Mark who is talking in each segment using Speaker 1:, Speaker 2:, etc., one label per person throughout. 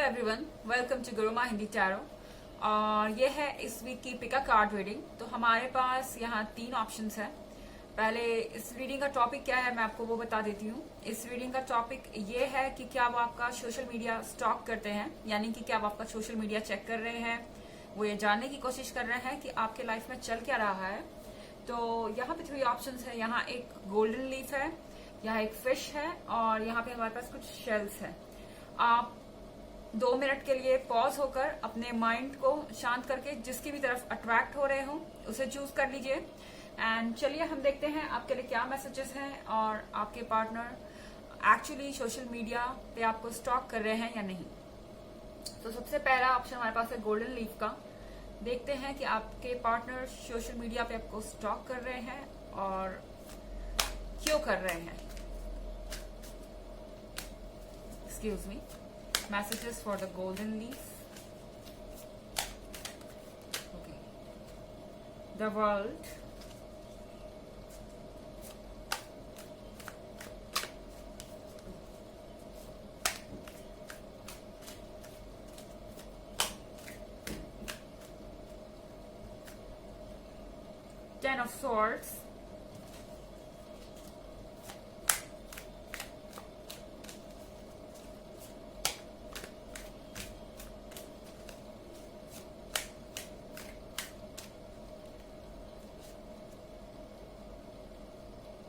Speaker 1: Everyone, welcome to Guruma Hindi tarot. और ये है इस वीक की पिका कार्ड रीडिंग। तो हमारे पास यहाँ 3 ऑप्शंस हैं। पहले इस रीडिंग का टॉपिक क्या है मैं आपको वो बता देती हूँ। इस रीडिंग का टॉपिक ये है कि क्या वो आपका सोशल मीडिया स्टॉक करते हैं, यानी कि क्या वो आपका सोशल मीडिया चेक कर रहे हैं, वो ये जानने की कोशिश कर रहे हैं कि आपके लाइफ में चल क्या रहा है। तो यहाँ पे 3 ऑप्शंस है। यहाँ एक गोल्डन लीफ है, यहाँ एक फिश है और यहाँ पे हमारे पास कुछ शेल्स है। आप 2 मिनट के लिए पॉज होकर अपने माइंड को शांत करके जिसकी भी तरफ अट्रैक्ट हो रहे हो उसे चूज कर लीजिए। एंड चलिए हम देखते हैं आपके लिए क्या मैसेजेस हैं और आपके पार्टनर एक्चुअली सोशल मीडिया पे आपको स्टॉक कर रहे हैं या नहीं। तो सबसे पहला ऑप्शन हमारे पास है गोल्डन लीफ का। देखते हैं कि आपके पार्टनर सोशल मीडिया पे आपको स्टॉक कर रहे हैं और क्यों कर रहे हैं। Excuse me. Messages for the golden leaf. Okay. The world. Ten of Swords.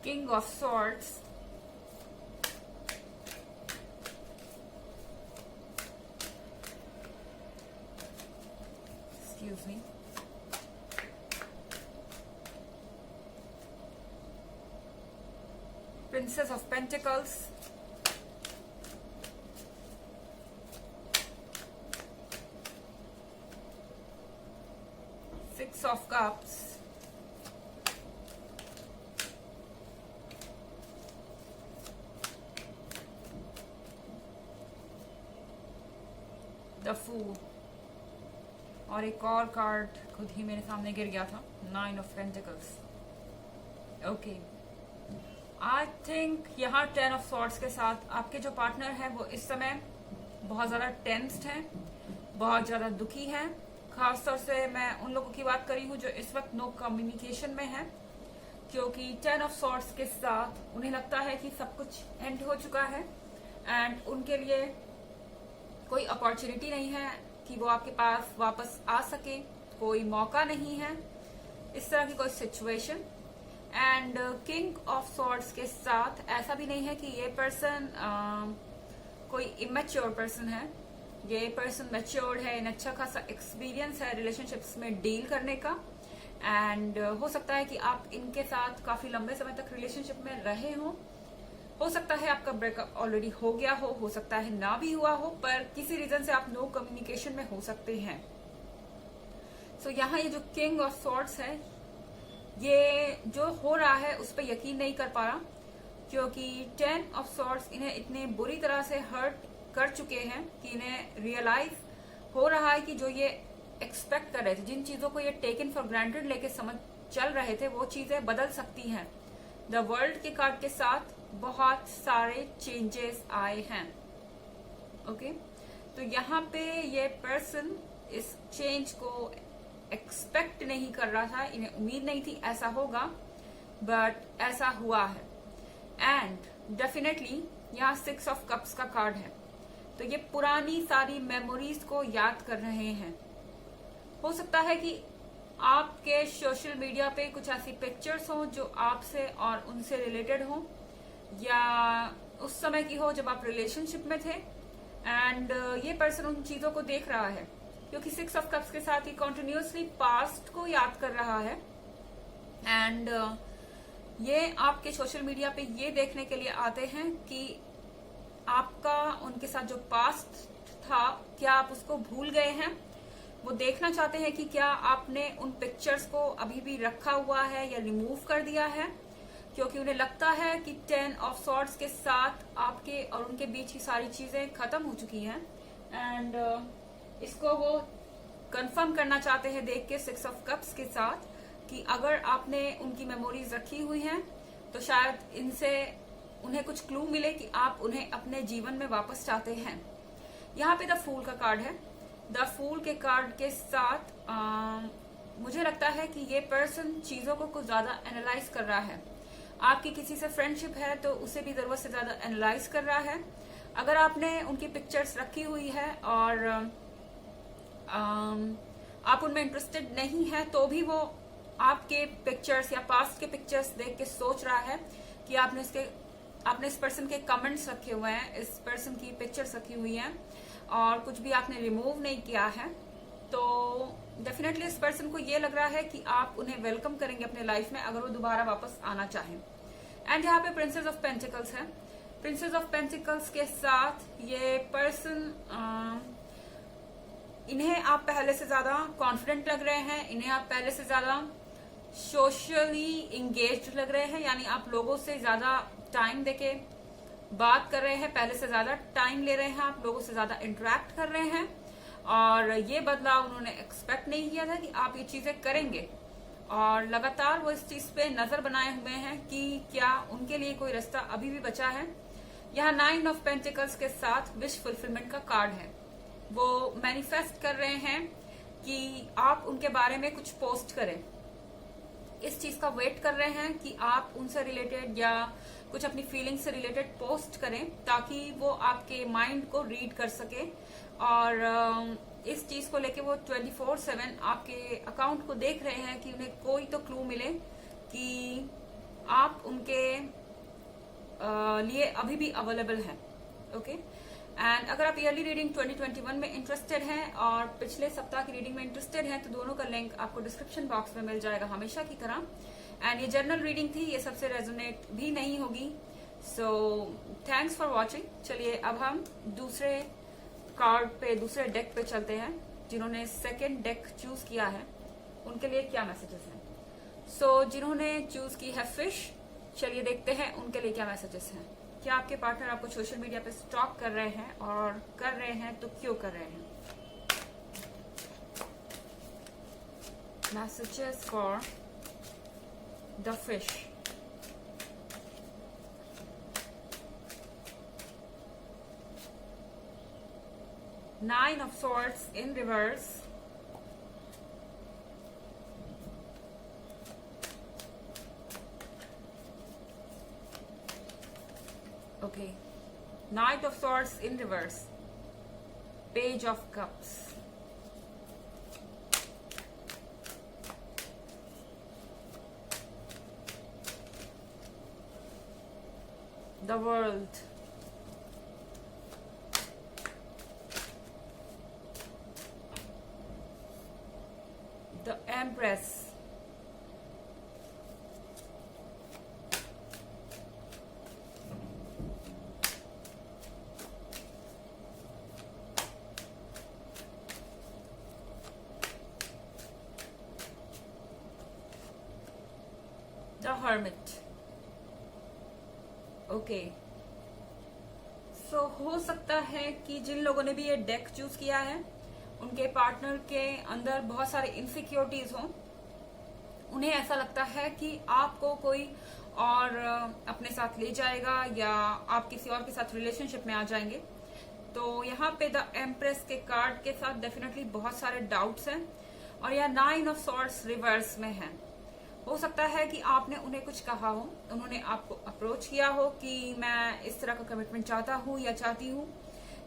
Speaker 1: King of Swords. Excuse me. Princess of Pentacles. Six of Cups. The fool. और एक और कार्ड खुद ही मेरे सामने गिर गया था, 9 of pentacles. Okay, I think यहाँ 10 ऑफ सॉर्ड्स के साथ आपके जो पार्टनर है वो इस समय बहुत ज्यादा टेंस्ड हैं, बहुत ज्यादा दुखी हैं। खासतौर से मैं उन लोगों की बात करी हूँ जो इस वक्त नो कम्युनिकेशन में है, क्योंकि 10 ऑफ सॉर्ड्स के साथ उन्हें लगता है कि सब कुछ एंड हो चुका है एंड उनके लिए कोई अपॉर्चुनिटी नहीं है कि वो आपके पास वापस आ सके, कोई मौका नहीं है, इस तरह की कोई situation. And king of swords के साथ ऐसा भी नहीं है कि ये पर्सन कोई इमेच्योर पर्सन है। ये पर्सन मैच्योर्ड है, इन अच्छा खासा एक्सपीरियंस है रिलेशनशिप्स में डील करने का। एंड हो सकता है कि आप इनके साथ काफी लंबे समय तक रिलेशनशिप में रहे हो सकता है आपका ब्रेकअप ऑलरेडी हो गया हो सकता है ना भी हुआ हो, पर किसी रीजन से आप नो कम्युनिकेशन में हो सकते हैं। सो यहाँ ये जो किंग ऑफ सॉर्ड्स है, ये जो हो रहा है उस पर यकीन नहीं कर पा रहा, क्योंकि 10 ऑफ सॉर्ड्स इन्हें इतने बुरी तरह से हर्ट कर चुके हैं कि इन्हें रियलाइज हो रहा है कि जो ये एक्सपेक्ट कर रहे थे, जिन चीजों को ये टेकन फॉर ग्रांटेड लेके समझ चल रहे थे, वो चीजें बदल सकती हैं। द वर्ल्ड के कार्ड के साथ बहुत सारे चेंजेस आए हैं। ओके, तो यहाँ पे ये पर्सन इस चेंज को एक्सपेक्ट नहीं कर रहा था, इन्हें उम्मीद नहीं थी ऐसा होगा, बट ऐसा हुआ है। एंड डेफिनेटली यहाँ 6 ऑफ कप्स का कार्ड है, तो ये पुरानी सारी मेमोरीज को याद कर रहे हैं। हो सकता है कि आपके सोशल मीडिया पे कुछ ऐसी पिक्चर्स हो जो आपसे और उनसे रिलेटेड हो, या उस समय की हो जब आप रिलेशनशिप में थे। एंड ये पर्सन उन चीजों को देख रहा है, क्योंकि 6 ऑफ कप्स के साथ ही कंटिन्यूअसली पास्ट को याद कर रहा है। एंड ये आपके सोशल मीडिया पे ये देखने के लिए आते हैं कि आपका उनके साथ जो पास्ट था, क्या आप उसको भूल गए हैं। वो देखना चाहते हैं कि क्या आपने उन पिक्चर्स को अभी भी रखा हुआ है या रिमूव कर दिया है, क्योंकि उन्हें लगता है कि 10 ऑफ सॉर्ड्स के साथ आपके और उनके बीच की सारी चीजें खत्म हो चुकी हैं। एंड इसको वो कंफर्म करना चाहते हैं देख के 6 ऑफ कप्स के साथ कि अगर आपने उनकी मेमोरीज रखी हुई हैं तो शायद इनसे उन्हें कुछ क्लू मिले कि आप उन्हें अपने जीवन में वापस चाहते हैं। यहाँ पे द फूल का कार्ड है। द फूल के कार्ड के साथ मुझे लगता है कि ये पर्सन चीजों को कुछ ज्यादा एनालाइज कर रहा है। आपकी किसी से फ्रेंडशिप है तो उसे भी जरूरत से ज्यादा एनालाइज कर रहा है। अगर आपने उनकी पिक्चर्स रखी हुई है और आप उनमें इंटरेस्टेड नहीं है तो भी वो आपके पिक्चर्स या पास्ट के पिक्चर्स देख के सोच रहा है कि आपने इस पर्सन के कमेंट्स रखे हुए हैं, इस पर्सन की पिक्चर्स रखी हुई हैं और कुछ भी आपने रिमूव नहीं किया है, तो डेफिनेटली इस पर्सन को ये लग रहा है कि आप उन्हें वेलकम करेंगे अपने लाइफ में अगर वो दोबारा वापस आना चाहें। एंड यहाँ पे प्रिंसेस ऑफ पेंटिकल्स है। प्रिंसेस ऑफ पेंटिकल्स के साथ ये पर्सन इन्हें आप पहले से ज्यादा कॉन्फिडेंट लग रहे हैं, इन्हें आप पहले से ज्यादा सोशली इंगेज्ड लग रहे हैं, यानी आप लोगों से ज्यादा टाइम देके बात कर रहे हैं, पहले से ज्यादा टाइम ले रहे हैं, आप लोगों से ज्यादा इंटरेक्ट कर रहे हैं और ये बदलाव उन्होंने एक्सपेक्ट नहीं किया था कि आप ये चीजें करेंगे और लगातार वो इस चीज पे नजर बनाए हुए हैं कि क्या उनके लिए कोई रास्ता अभी भी बचा है। यहाँ 9 ऑफ पेंटिकल्स के साथ विश फुलफिलमेंट का कार्ड है। वो मैनिफेस्ट कर रहे हैं कि आप उनके बारे में कुछ पोस्ट करें, इस चीज का वेट कर रहे हैं कि आप उनसे रिलेटेड या कुछ अपनी फीलिंग से रिलेटेड पोस्ट करें ताकि वो आपके माइंड को रीड कर सके और इस चीज को लेके वो 24/7 आपके अकाउंट को देख रहे हैं कि उन्हें कोई तो क्लू मिले कि आप उनके लिए अभी भी अवेलेबल हैं। ओके एंड अगर आप ईयरली रीडिंग 2021 में इंटरेस्टेड हैं और पिछले सप्ताह की रीडिंग में इंटरेस्टेड हैं तो दोनों का लिंक आपको डिस्क्रिप्शन बॉक्स में मिल जाएगा हमेशा की तरह। एंड ये जनरल रीडिंग थी, ये सबसे रेजोनेट भी नहीं होगी। So thanks for watching. चलिए अब हम दूसरे कार्ड पे, दूसरे डेक पे चलते हैं। जिन्होंने सेकेंड डेक चूज किया है उनके लिए क्या मैसेजेस हैं। सो जिन्होंने चूज की है फिश, चलिए देखते हैं उनके लिए क्या मैसेजेस हैं। क्या आपके पार्टनर आपको सोशल मीडिया पे स्टॉक कर रहे हैं और कर रहे हैं तो क्यों कर रहे हैं। Messages for the fish. Nine of Swords in reverse. Okay. Knight of Swords in reverse. Page of Cups. The World. The Empress. The Hermit. Okay so हो सकता है कि जिन लोगों ने भी ये डेक चूज किया है उनके पार्टनर के अंदर बहुत सारे इनसिक्योरिटीज हों। उन्हें ऐसा लगता है कि आपको कोई और अपने साथ ले जाएगा या आप किसी और के साथ रिलेशनशिप में आ जाएंगे। तो यहाँ पे द एम्प्रेस के कार्ड के साथ डेफिनेटली बहुत सारे डाउट्स हैं और यह 9 ऑफ सॉर्ड्स रिवर्स में है। हो सकता है कि आपने उन्हें कुछ कहा हो, उन्होंने आपको अप्रोच किया हो कि मैं इस तरह का कमिटमेंट चाहता हूँ या चाहती हूँ,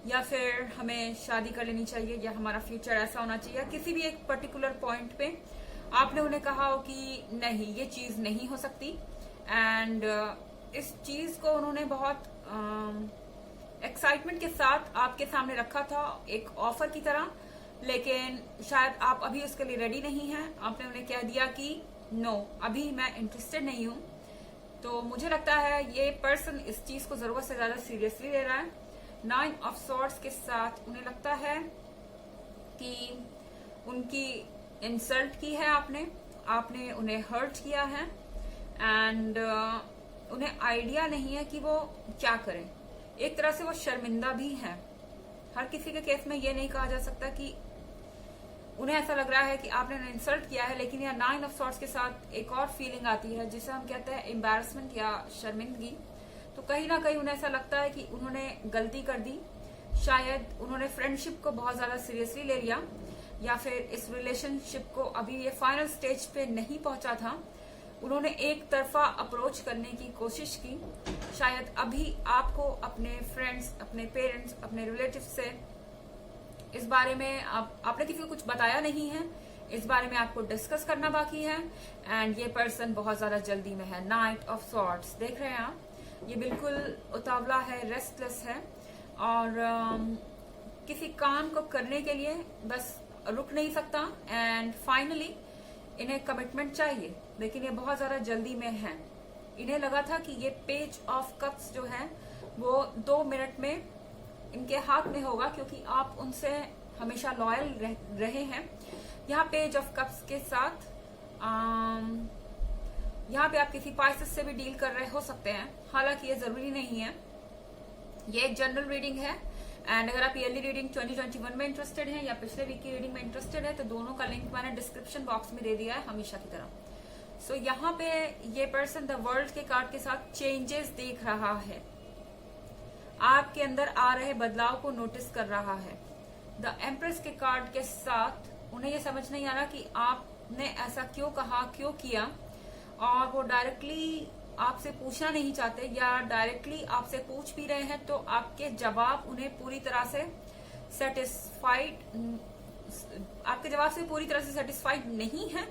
Speaker 1: या फिर हमें शादी कर लेनी चाहिए या हमारा फ्यूचर ऐसा होना चाहिए। किसी भी एक पर्टिकुलर पॉइंट पे आपने उन्हें कहा हो कि नहीं ये चीज नहीं हो सकती एंड इस चीज को उन्होंने बहुत एक्साइटमेंट के साथ आपके सामने रखा था एक ऑफर की तरह, लेकिन शायद आप अभी उसके लिए रेडी नहीं हैं। आपने उन्हें कह दिया कि नो अभी मैं इंटरेस्टेड नहीं हूं। तो मुझे लगता है ये पर्सन इस चीज को जरूरत से ज्यादा सीरियसली ले रहा है। 9 ऑफ सॉर्ड्स के साथ उन्हें लगता है कि उनकी इंसल्ट की है आपने उन्हें हर्ट किया है एंड उन्हें आइडिया नहीं है कि वो क्या करें। एक तरह से वो शर्मिंदा भी है। हर किसी के केस में ये नहीं कहा जा सकता कि उन्हें ऐसा लग रहा है कि आपने उन्हें इंसल्ट किया है, लेकिन यह 9 ऑफ सॉर्ड्स के साथ एक और फीलिंग आती है जिसे हम कहते हैं एम्बैरसमेंट या शर्मिंदगी। तो कहीं ना कहीं उन्हें ऐसा लगता है कि उन्होंने गलती कर दी, शायद उन्होंने फ्रेंडशिप को बहुत ज्यादा सीरियसली ले लिया, या फिर इस रिलेशनशिप को अभी ये फाइनल स्टेज पे नहीं पहुंचा था। उन्होंने एक तरफा अप्रोच करने की कोशिश की। शायद अभी आपको अपने फ्रेंड्स, अपने पेरेंट्स, अपने रिलेटिव से इस बारे में आपने किसी को कुछ बताया नहीं है, इस बारे में आपको डिस्कस करना बाकी है। एंड ये पर्सन बहुत ज्यादा जल्दी में है। नाइट ऑफ सॉर्ड्स देख रहे हैं आप, ये बिल्कुल उतावला है, रेस्टलेस है, और किसी काम को करने के लिए बस रुक नहीं सकता। एंड फाइनली इन्हें कमिटमेंट चाहिए, लेकिन ये बहुत ज्यादा जल्दी में है। इन्हें लगा था कि ये पेज ऑफ कप्स जो है वो 2 मिनट में इनके हाथ में होगा, क्योंकि आप उनसे हमेशा लॉयल रहे हैं। यहाँ पेज ऑफ कप्स के साथ यहाँ पे आप किसी पाइसेस से भी डील कर रहे हो सकते हैं, हालांकि ये जरूरी नहीं है। ये एक जनरल रीडिंग है। एंड अगर आप ईयरली रीडिंग 2021 में इंटरेस्टेड हैं या पिछले वीक की रीडिंग में इंटरेस्टेड है, तो दोनों का लिंक मैंने डिस्क्रिप्शन बॉक्स में दे दिया है हमेशा की तरह। सो यहाँ पे ये पर्सन द वर्ल्ड के कार्ड के साथ चेंजेस देख रहा है, आपके अंदर आ रहे बदलाव को नोटिस कर रहा है। द एम्प्रेस के कार्ड के साथ उन्हें ये समझ नहीं आ रहा कि आपने ऐसा क्यों कहा, क्यों किया, और वो डायरेक्टली आपसे पूछना नहीं चाहते, या डायरेक्टली आपसे पूछ भी रहे हैं तो आपके जवाब उन्हें पूरी तरह से सेटिस्फाइड, आपके जवाब से पूरी तरह से सेटिस्फाइड नहीं है।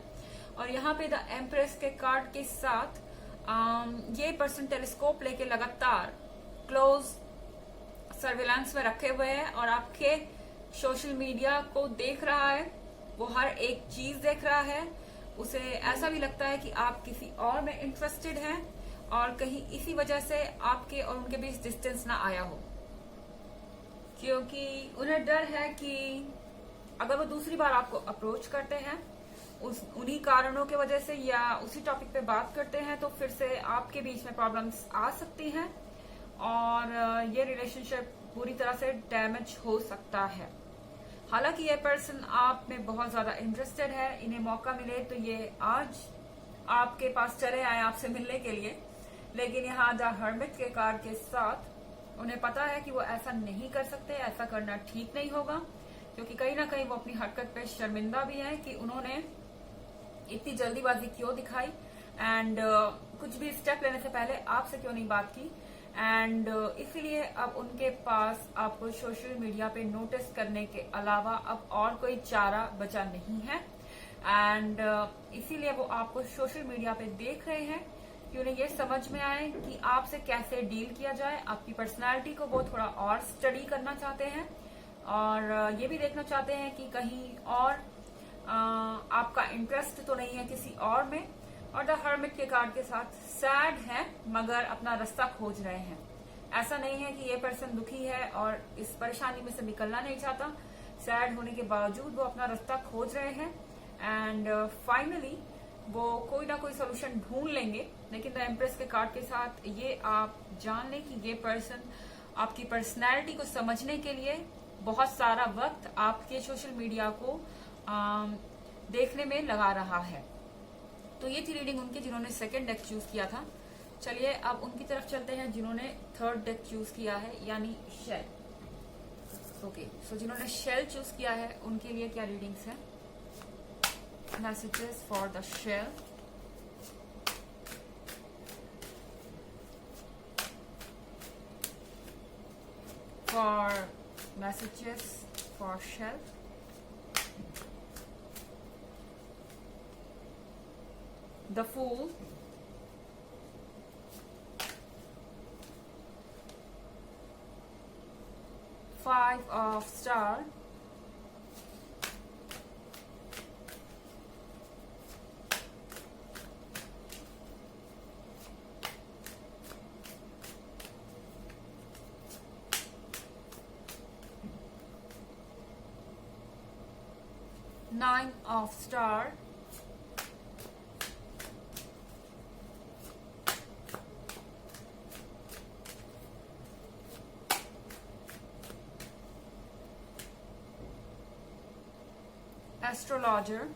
Speaker 1: और यहाँ पे द एम्प्रेस के कार्ड के साथ ये पर्सन टेलीस्कोप लेके लगातार क्लोज सर्विलांस में रखे हुए हैं और आपके सोशल मीडिया को देख रहा है। वो हर एक चीज देख रहा है। उसे ऐसा भी लगता है कि आप किसी और में इंटरेस्टेड हैं, और कहीं इसी वजह से आपके और उनके बीच डिस्टेंस ना आया हो, क्योंकि उन्हें डर है कि अगर वो दूसरी बार आपको अप्रोच करते हैं उन्हीं कारणों के वजह से, या उसी टॉपिक पे बात करते हैं, तो फिर से आपके बीच में प्रॉब्लम्स आ सकती हैं और ये रिलेशनशिप पूरी तरह से डैमेज हो सकता है। हालांकि ये पर्सन आप में बहुत ज्यादा इंटरेस्टेड है, इन्हें मौका मिले तो ये आज आपके पास चले आए आपसे मिलने के लिए, लेकिन यहाँ द हर्मिट के कार्ड के साथ उन्हें पता है कि वो ऐसा नहीं कर सकते, ऐसा करना ठीक नहीं होगा, क्योंकि कहीं ना कहीं वो अपनी हरकत पे शर्मिंदा भी हैं कि उन्होंने इतनी जल्दीबाजी क्यों दिखाई, एंड कुछ भी स्टेप लेने से पहले आपसे क्यों नहीं बात की। एंड इसीलिए अब उनके पास आपको सोशल मीडिया पे नोटिस करने के अलावा अब और कोई चारा बचा नहीं है। एंड इसीलिए वो आपको सोशल मीडिया पे देख रहे हैं कि उन्हें ये समझ में आए कि आपसे कैसे डील किया जाए। आपकी पर्सनालिटी को वो थोड़ा और स्टडी करना चाहते हैं, और ये भी देखना चाहते हैं कि कहीं और आपका इंटरेस्ट तो नहीं है किसी और में। और द हर्मिट के कार्ड के साथ सैड है, मगर अपना रास्ता खोज रहे हैं। ऐसा नहीं है कि ये पर्सन दुखी है और इस परेशानी में से निकलना नहीं चाहता। सैड होने के बावजूद वो अपना रास्ता खोज रहे हैं, एंड फाइनली वो कोई ना कोई सोल्यूशन ढूंढ लेंगे। लेकिन द एम्प्रेस के कार्ड के साथ ये आप जान लें कि ये पर्सन आपकी पर्सनैलिटी को समझने के लिए बहुत सारा वक्त आपके सोशल मीडिया को देखने में लगा रहा है। तो ये थी रीडिंग उनकी जिन्होंने सेकंड डेक चूज किया था। चलिए अब उनकी तरफ चलते हैं जिन्होंने थर्ड डेक चूज किया है, यानी शेल। ओके, सो जिन्होंने शेल चूज किया है उनके लिए क्या रीडिंग्स है? Messages for the shell. For messages for shell. The Fool, Five of Star, Nine of Star, Astrologer,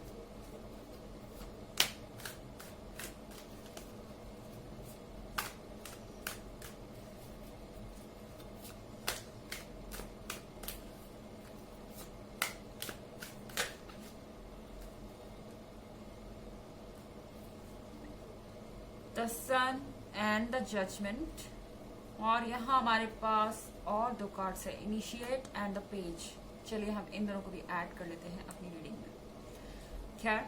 Speaker 1: the sun and the judgement, और यहाँ हमारे पास और दो कार्ड्स है, इनिशिएट एंड द पेज। चलिए हम इन दोनों को भी ऐड कर लेते हैं अपनी रीडिंग में। खैर,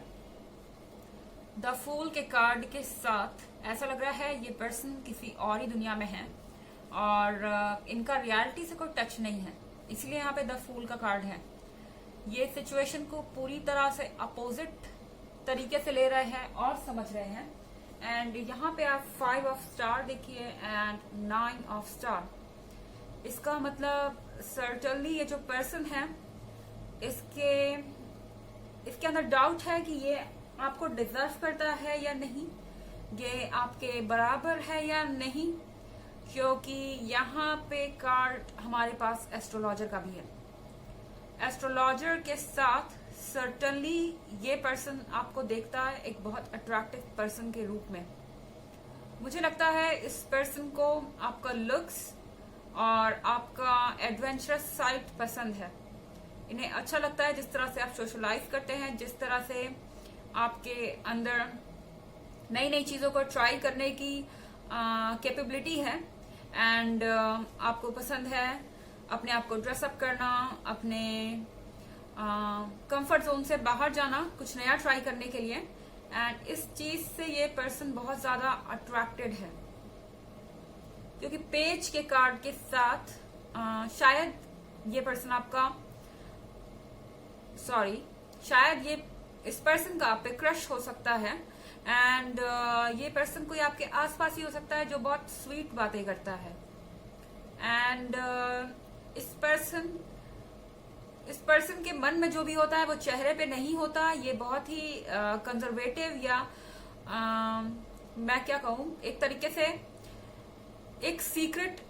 Speaker 1: द फूल के कार्ड के साथ ऐसा लग रहा है ये पर्सन किसी और ही दुनिया में है और इनका रियलिटी से कोई टच नहीं है, इसलिए यहाँ पे द फूल का कार्ड है। ये सिचुएशन को पूरी तरह से अपोजिट तरीके से ले रहे हैं और समझ रहे हैं। एंड यहाँ पे आप 5 ऑफ स्टार देखिए एंड 9 ऑफ स्टार। इसका मतलब सर्टनली ये जो पर्सन है इसके अंदर डाउट है कि ये आपको डिजर्व करता है या नहीं, ये आपके बराबर है या नहीं, क्योंकि यहाँ पे कार्ड हमारे पास एस्ट्रोलॉजर का भी है। एस्ट्रोलॉजर के साथ सर्टनली ये पर्सन आपको देखता है एक बहुत अट्रैक्टिव पर्सन के रूप में। मुझे लगता है इस पर्सन को आपका लुक्स और आपका एडवेंचरस साइड पसंद है। इन्हें अच्छा लगता है जिस तरह से आप सोशलाइज करते हैं, जिस तरह से आपके अंदर नई नई चीजों को ट्राई करने की कैपेबिलिटी है। एंड आपको पसंद है अपने आप को ड्रेसअप करना, अपने कंफर्ट जोन से बाहर जाना, कुछ नया ट्राई करने के लिए। एंड इस चीज से ये पर्सन बहुत ज्यादा अट्रैक्टेड है, क्योंकि पेज के कार्ड के साथ शायद ये पर्सन आपका शायद ये इस पर्सन का आप पे क्रश हो सकता है। एंड ये पर्सन कोई आपके आसपास ही हो सकता है जो बहुत स्वीट बातें करता है। एंड इस पर्सन के मन में जो भी होता है वो चेहरे पे नहीं होता। ये बहुत ही कंजर्वेटिव या मैं क्या कहूँ, एक तरीके से एक सीक्रेट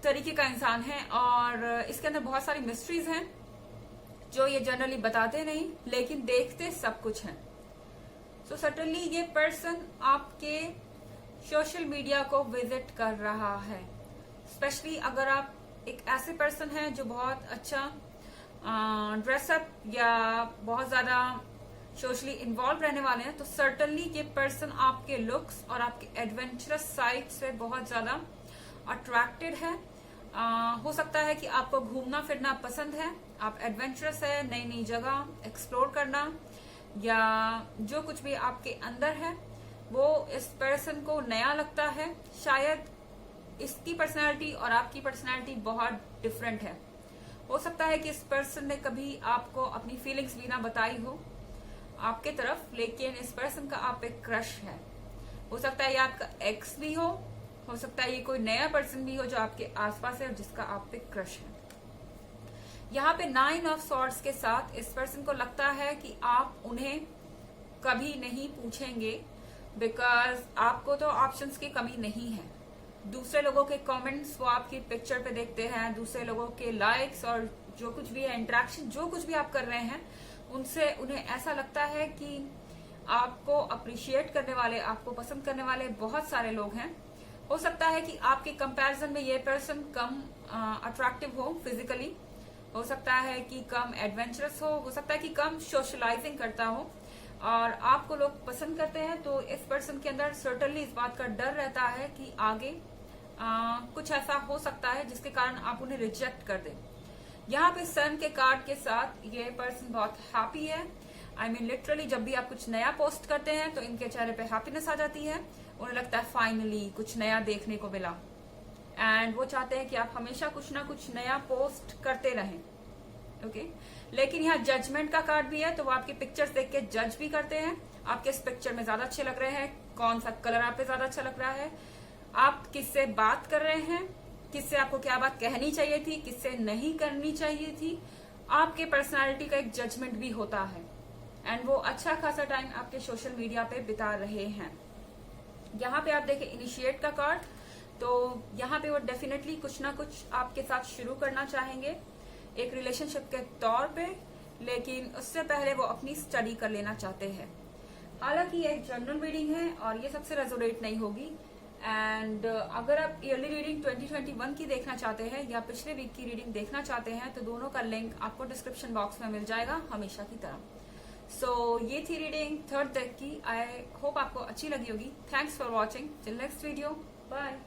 Speaker 1: तरीके का इंसान है और इसके अंदर बहुत सारी मिस्ट्रीज हैं जो ये जनरली बताते नहीं, लेकिन देखते सब कुछ है। सो सर्टनली ये पर्सन आपके सोशल मीडिया को विजिट कर रहा है, स्पेशली अगर आप एक ऐसे पर्सन हैं जो बहुत अच्छा ड्रेसअप या बहुत ज्यादा सोशली इन्वॉल्व रहने वाले हैं, तो सर्टनली ये पर्सन आपके लुक्स और आपके एडवेंचरस साइड से बहुत ज्यादा अट्रैक्टेड है। हो सकता है कि आपको घूमना फिरना पसंद है, आप एडवेंचरस है, नई नई जगह एक्सप्लोर करना या जो कुछ भी आपके अंदर है वो इस पर्सन को नया लगता है। शायद इसकी पर्सनालिटी और आपकी पर्सनालिटी बहुत डिफरेंट है। हो सकता है कि इस पर्सन ने कभी आपको अपनी फीलिंग्स भी ना बताई हो आपके तरफ, लेकिन इस पर्सन का आप पे क्रश है। हो सकता है ये आपका एक्स भी हो सकता है ये कोई नया पर्सन भी हो जो आपके आसपास है और जिसका आप पे क्रश है। यहाँ पे 9 ऑफ सॉर्ड्स के साथ इस पर्सन को लगता है कि आप उन्हें कभी नहीं पूछेंगे, बिकॉज आपको तो ऑप्शंस की कमी नहीं है। दूसरे लोगों के कमेंट्स वो आपकी पिक्चर पे देखते हैं, दूसरे लोगों के लाइक्स और जो कुछ भी है इंटरेक्शन, जो कुछ भी आप कर रहे हैं उनसे उन्हें ऐसा लगता है कि आपको अप्रिशिएट करने वाले, आपको पसंद करने वाले बहुत सारे लोग हैं। हो सकता है कि आपके कंपैरिजन में ये पर्सन कम अट्रैक्टिव हो फिजिकली, हो सकता है कि कम एडवेंचरस हो सकता है कि कम सोशलाइजिंग करता हो और आपको लोग पसंद करते हैं। तो इस पर्सन के अंदर सर्टनली इस बात का डर रहता है कि आगे कुछ ऐसा हो सकता है जिसके कारण आप उन्हें रिजेक्ट कर दें। यहाँ पे सन के कार्ड के साथ ये पर्सन बहुत हैप्पी है। आई मीन लिटरली जब भी आप कुछ नया पोस्ट करते हैं तो इनके चेहरे पे हैप्पीनेस आ जाती है, उन्हें लगता है फाइनली कुछ नया देखने को मिला। एंड वो चाहते हैं कि आप हमेशा कुछ ना कुछ नया पोस्ट करते रहें। ओके, लेकिन यहाँ जजमेंट का कार्ड भी है, तो वो आपकी पिक्चर्स देख के जज भी करते हैं आप किस पिक्चर में ज्यादा अच्छे लग रहे हैं, कौन सा कलर आप पे ज्यादा अच्छा लग रहा है, आप किससे बात कर रहे हैं, किससे आपको क्या बात कहनी चाहिए थी, किससे नहीं करनी चाहिए थी। आपके पर्सनालिटी का एक जजमेंट भी होता है एंड वो अच्छा खासा टाइम आपके सोशल मीडिया पे बिता रहे हैं। यहाँ पे आप देखें इनिशिएट का कार्ड, तो यहाँ पे वो डेफिनेटली कुछ ना कुछ आपके साथ शुरू करना चाहेंगे एक रिलेशनशिप के तौर पे, लेकिन उससे पहले वो अपनी स्टडी कर लेना चाहते हैं। हालांकि ये एक जनरल रीडिंग है और ये सबसे रेजोनेट नहीं होगी। एंड अगर आप ईयरली रीडिंग 2021 की देखना चाहते हैं या पिछले वीक की रीडिंग देखना चाहते हैं तो दोनों का लिंक आपको डिस्क्रिप्शन बॉक्स में मिल जाएगा हमेशा की तरह। सो ये थी रीडिंग थर्ड डेक की। आई होप आपको अच्छी लगी होगी। Thanks for watching. Till next video, bye.